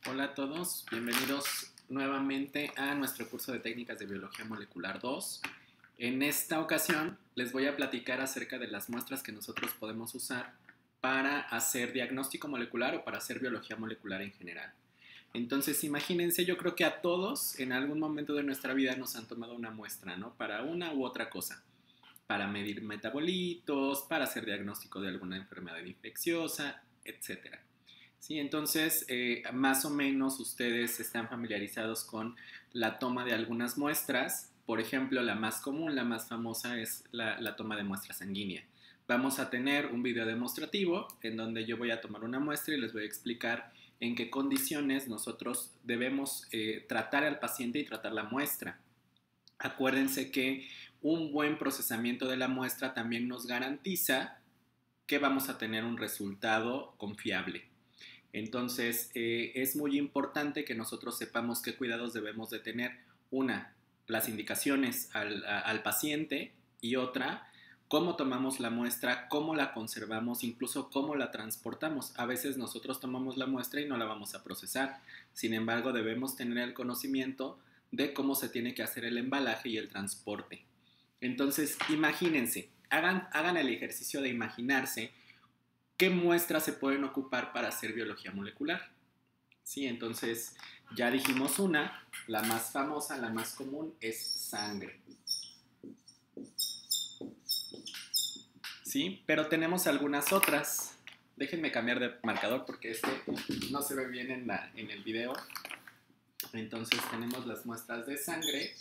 Hola a todos, bienvenidos nuevamente a nuestro curso de técnicas de biología molecular 2. En esta ocasión les voy a platicar acerca de las muestras que nosotros podemos usar para hacer diagnóstico molecular o para hacer biología molecular en general. Entonces imagínense, yo creo que a todos en algún momento de nuestra vida nos han tomado una muestra, ¿no? Para una u otra cosa, para medir metabolitos, para hacer diagnóstico de alguna enfermedad infecciosa, etcétera. Sí, entonces más o menos ustedes están familiarizados con la toma de algunas muestras. Por ejemplo, la más común, la más famosa es la toma de muestra sanguínea. Vamos a tener un video demostrativo en donde yo voy a tomar una muestra y les voy a explicar en qué condiciones nosotros debemos tratar al paciente y tratar la muestra. Acuérdense que un buen procesamiento de la muestra también nos garantiza que vamos a tener un resultado confiable. Entonces, es muy importante que nosotros sepamos qué cuidados debemos de tener. Una, las indicaciones al paciente, y otra, cómo tomamos la muestra, cómo la conservamos, incluso cómo la transportamos. A veces nosotros tomamos la muestra y no la vamos a procesar. Sin embargo, debemos tener el conocimiento de cómo se tiene que hacer el embalaje y el transporte. Entonces, imagínense, hagan el ejercicio de imaginarse qué muestras se pueden ocupar para hacer biología molecular. Sí, entonces ya dijimos una, la más famosa, la más común es sangre. Sí, pero tenemos algunas otras. Déjenme cambiar de marcador porque este no se ve bien en el video. Entonces tenemos las muestras de sangre.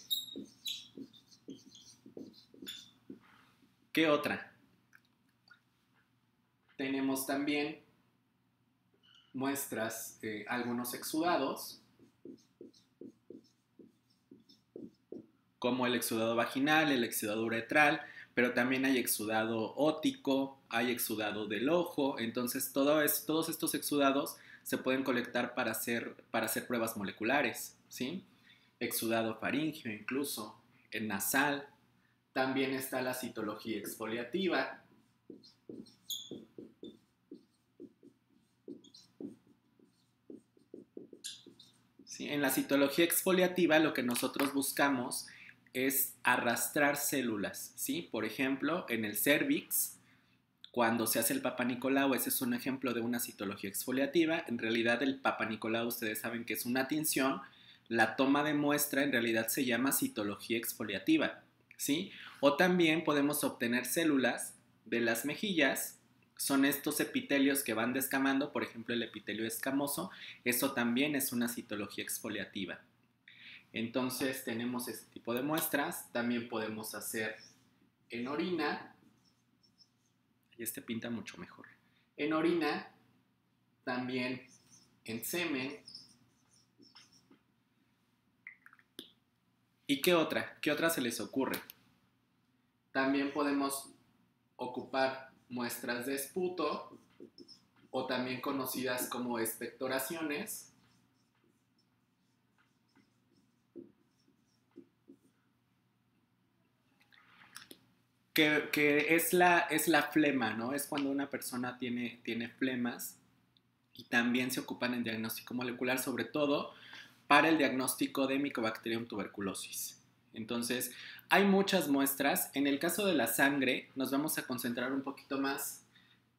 ¿Qué otra? Tenemos también muestras, algunos exudados, como el exudado vaginal, el exudado uretral, pero también hay exudado óptico, hay exudado del ojo. Entonces todos estos exudados se pueden colectar para hacer pruebas moleculares, ¿sí? Exudado faríngeo incluso, el nasal. También está la citología exfoliativa. ¿Sí? En la citología exfoliativa lo que nosotros buscamos es arrastrar células, ¿sí? Por ejemplo, en el cérvix, cuando se hace el Papa Nicolau, ese es un ejemplo de una citología exfoliativa. En realidad el Papa Nicolau, ustedes saben que es una tinción. La toma de muestra en realidad se llama citología exfoliativa, ¿sí? O también podemos obtener células de las mejillas. Son estos epitelios que van descamando, por ejemplo el epitelio escamoso. Eso también es una citología exfoliativa. Entonces tenemos este tipo de muestras. También podemos hacer en orina, y este pinta mucho mejor. En orina, también en semen. ¿Y qué otra? ¿Qué otra se les ocurre? También podemos ocupar muestras de esputo, o también conocidas como expectoraciones. Que es la flema, ¿no? Es cuando una persona tiene flemas, y también se ocupan en diagnóstico molecular, sobre todo para el diagnóstico de Mycobacterium tuberculosis. Entonces, hay muchas muestras. En el caso de la sangre, nos vamos a concentrar un poquito más.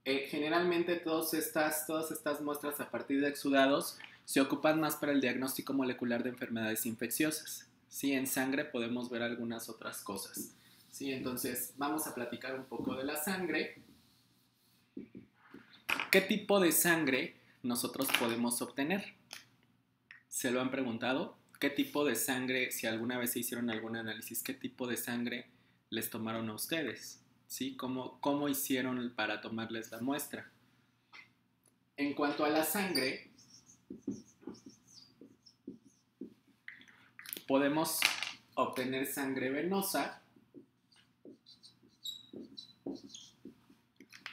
Generalmente todas estas muestras a partir de exudados se ocupan más para el diagnóstico molecular de enfermedades infecciosas. Sí, en sangre podemos ver algunas otras cosas. Sí, entonces vamos a platicar un poco de la sangre. ¿Qué tipo de sangre nosotros podemos obtener? ¿Se lo han preguntado? ¿Qué tipo de sangre, si alguna vez se hicieron algún análisis, qué tipo de sangre les tomaron a ustedes? ¿Sí? ¿Cómo hicieron para tomarles la muestra? En cuanto a la sangre, podemos obtener sangre venosa,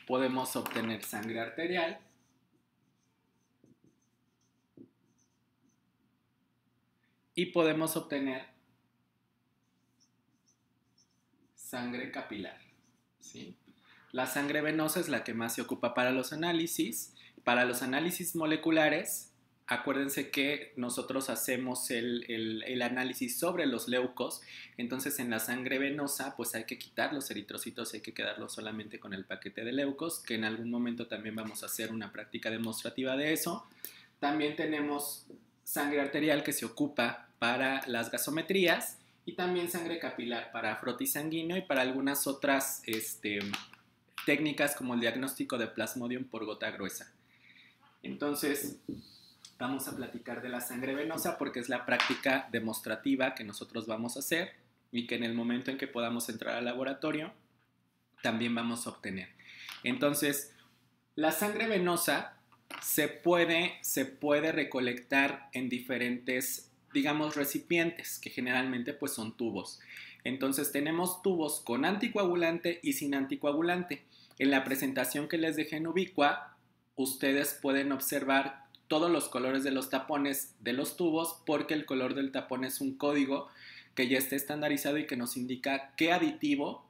podemos obtener sangre arterial, y podemos obtener sangre capilar, ¿sí? La sangre venosa es la que más se ocupa para los análisis. Para los análisis moleculares, acuérdense que nosotros hacemos el análisis sobre los leucos, entonces en la sangre venosa pues hay que quitar los eritrocitos y hay que quedarlo solamente con el paquete de leucos, que en algún momento también vamos a hacer una práctica demostrativa de eso. También tenemos sangre arterial que se ocupa para las gasometrías y también sangre capilar para frotis sanguíneo y para algunas otras técnicas como el diagnóstico de Plasmodium por gota gruesa. Entonces, vamos a platicar de la sangre venosa porque es la práctica demostrativa que nosotros vamos a hacer y que en el momento en que podamos entrar al laboratorio también vamos a obtener. Entonces, la sangre venosa se puede recolectar en diferentes, digamos, recipientes, que generalmente pues son tubos. Entonces tenemos tubos con anticoagulante y sin anticoagulante. En la presentación que les dejé en Ubicua, ustedes pueden observar todos los colores de los tapones de los tubos porque el color del tapón es un código que ya está estandarizado y que nos indica qué aditivo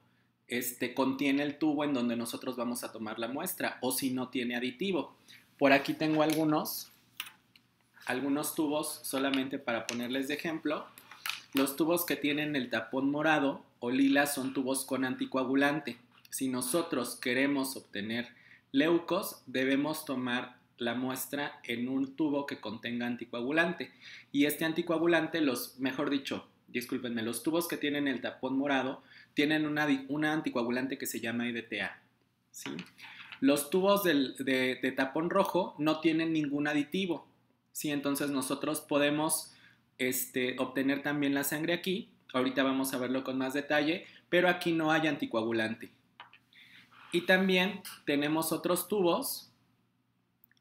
contiene el tubo en donde nosotros vamos a tomar la muestra o si no tiene aditivo. Por aquí tengo algunos tubos solamente para ponerles de ejemplo. Los tubos que tienen el tapón morado o lila son tubos con anticoagulante. Si nosotros queremos obtener leucos, debemos tomar la muestra en un tubo que contenga anticoagulante. Y este anticoagulante, los tubos que tienen el tapón morado tienen una anticoagulante que se llama EDTA, ¿sí? Los tubos de tapón rojo no tienen ningún aditivo, ¿sí? Entonces nosotros podemos obtener también la sangre aquí. Ahorita vamos a verlo con más detalle, pero aquí no hay anticoagulante. Y también tenemos otros tubos.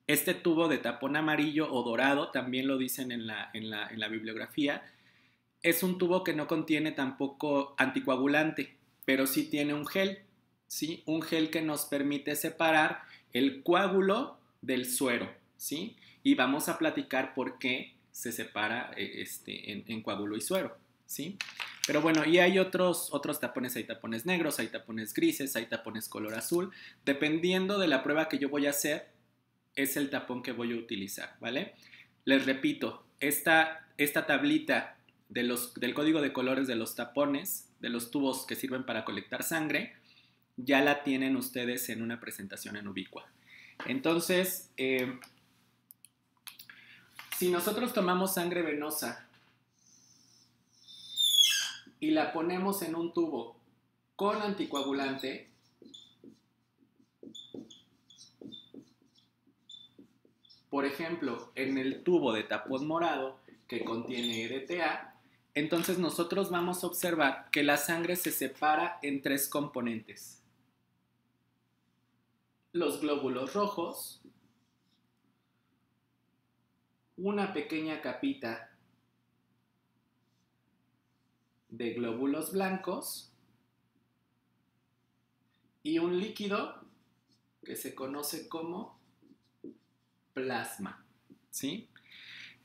Este tubo de tapón amarillo o dorado, también lo dicen en la bibliografía, es un tubo que no contiene tampoco anticoagulante, pero sí tiene un gel, ¿sí? Un gel que nos permite separar el coágulo del suero, ¿sí? Y vamos a platicar por qué se separa en coágulo y suero, ¿sí? Pero bueno, y hay otros tapones, hay tapones negros, hay tapones grises, hay tapones color azul. Dependiendo de la prueba que yo voy a hacer, es el tapón que voy a utilizar, ¿vale? Les repito, esta tablita del código de colores de los tapones, de los tubos que sirven para colectar sangre, ya la tienen ustedes en una presentación en Ubicua. Entonces, si nosotros tomamos sangre venosa y la ponemos en un tubo con anticoagulante, por ejemplo, en el tubo de tapón morado que contiene EDTA, entonces nosotros vamos a observar que la sangre se separa en tres componentes. Los glóbulos rojos, una pequeña capita de glóbulos blancos y un líquido que se conoce como plasma, ¿sí?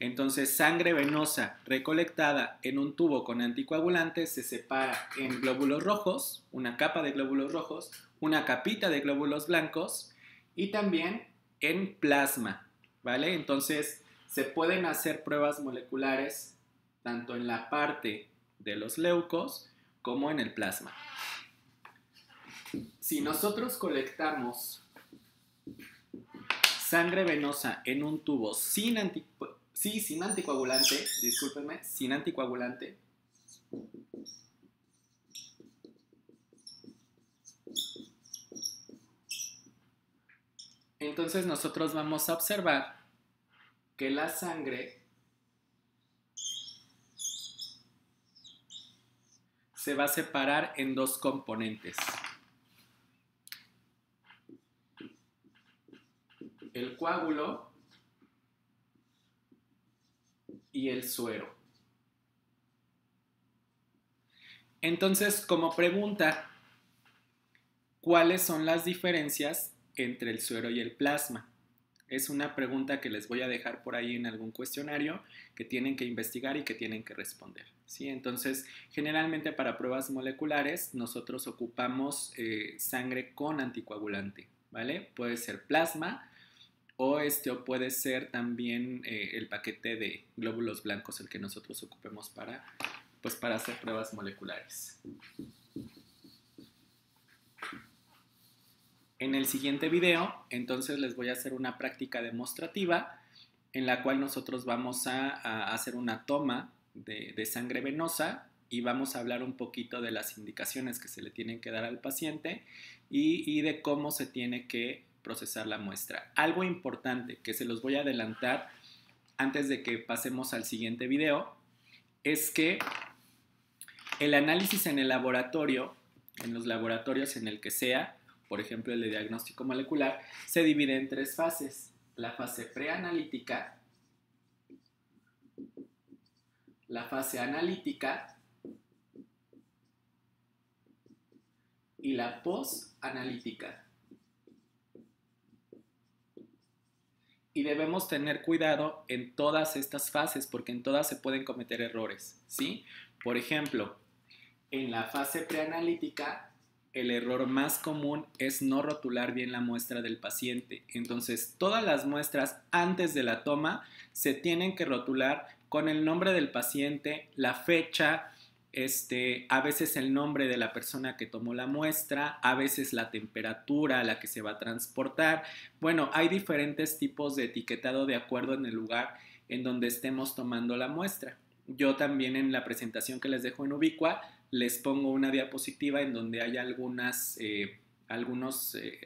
Entonces, sangre venosa recolectada en un tubo con anticoagulante se separa en glóbulos rojos, una capa de glóbulos rojos, una capita de glóbulos blancos y también en plasma, ¿vale? Entonces, se pueden hacer pruebas moleculares tanto en la parte de los leucos como en el plasma. Si nosotros colectamos sangre venosa en un tubo sin anticoagulante, discúlpenme, sin anticoagulante, entonces nosotros vamos a observar que la sangre se va a separar en dos componentes. El coágulo y el suero. Entonces, como pregunta, ¿cuáles son las diferencias entre el suero y el plasma? Es una pregunta que les voy a dejar por ahí en algún cuestionario que tienen que investigar y que tienen que responder, ¿sí? Entonces, generalmente para pruebas moleculares nosotros ocupamos sangre con anticoagulante, ¿vale? Puede ser plasma o puede ser también el paquete de glóbulos blancos el que nosotros ocupemos para hacer pruebas moleculares. En el siguiente video, entonces les voy a hacer una práctica demostrativa en la cual nosotros vamos a hacer una toma de sangre venosa y vamos a hablar un poquito de las indicaciones que se le tienen que dar al paciente y de cómo se tiene que procesar la muestra. Algo importante que se los voy a adelantar antes de que pasemos al siguiente video es que el análisis en el laboratorio, en los laboratorios en el que sea, por ejemplo el de diagnóstico molecular, se divide en 3 fases. La fase preanalítica, la fase analítica y la postanalítica. Y debemos tener cuidado en todas estas fases porque en todas se pueden cometer errores, ¿sí? Por ejemplo, en la fase preanalítica, el error más común es no rotular bien la muestra del paciente. Entonces, todas las muestras antes de la toma se tienen que rotular con el nombre del paciente, la fecha, a veces el nombre de la persona que tomó la muestra, a veces la temperatura a la que se va a transportar. Bueno, hay diferentes tipos de etiquetado de acuerdo en el lugar en donde estemos tomando la muestra. Yo también en la presentación que les dejo en Ubicua les pongo una diapositiva en donde hay algunos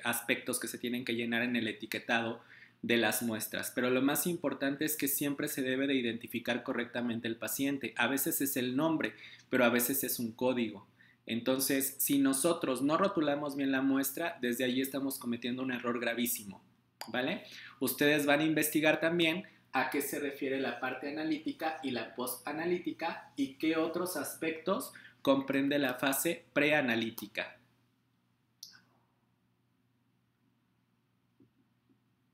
aspectos que se tienen que llenar en el etiquetado de las muestras, pero lo más importante es que siempre se debe de identificar correctamente el paciente. A veces es el nombre, pero a veces es un código. Entonces, si nosotros no rotulamos bien la muestra, desde allí estamos cometiendo un error gravísimo, ¿vale? Ustedes van a investigar también a qué se refiere la parte analítica y la postanalítica y qué otros aspectos comprende la fase preanalítica.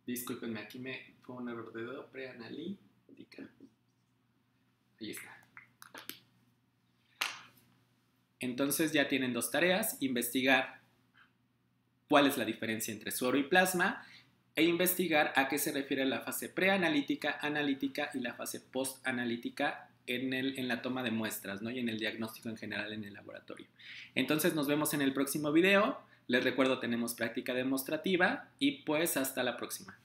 Discúlpenme, aquí me fue un error de dedo. Preanalítica. Ahí está. Entonces ya tienen 2 tareas: investigar cuál es la diferencia entre suero y plasma e investigar a qué se refiere la fase preanalítica, analítica y la fase postanalítica en la toma de muestras, ¿no? Y en el diagnóstico en general en el laboratorio. Entonces nos vemos en el próximo video. Les recuerdo, tenemos práctica demostrativa y pues hasta la próxima.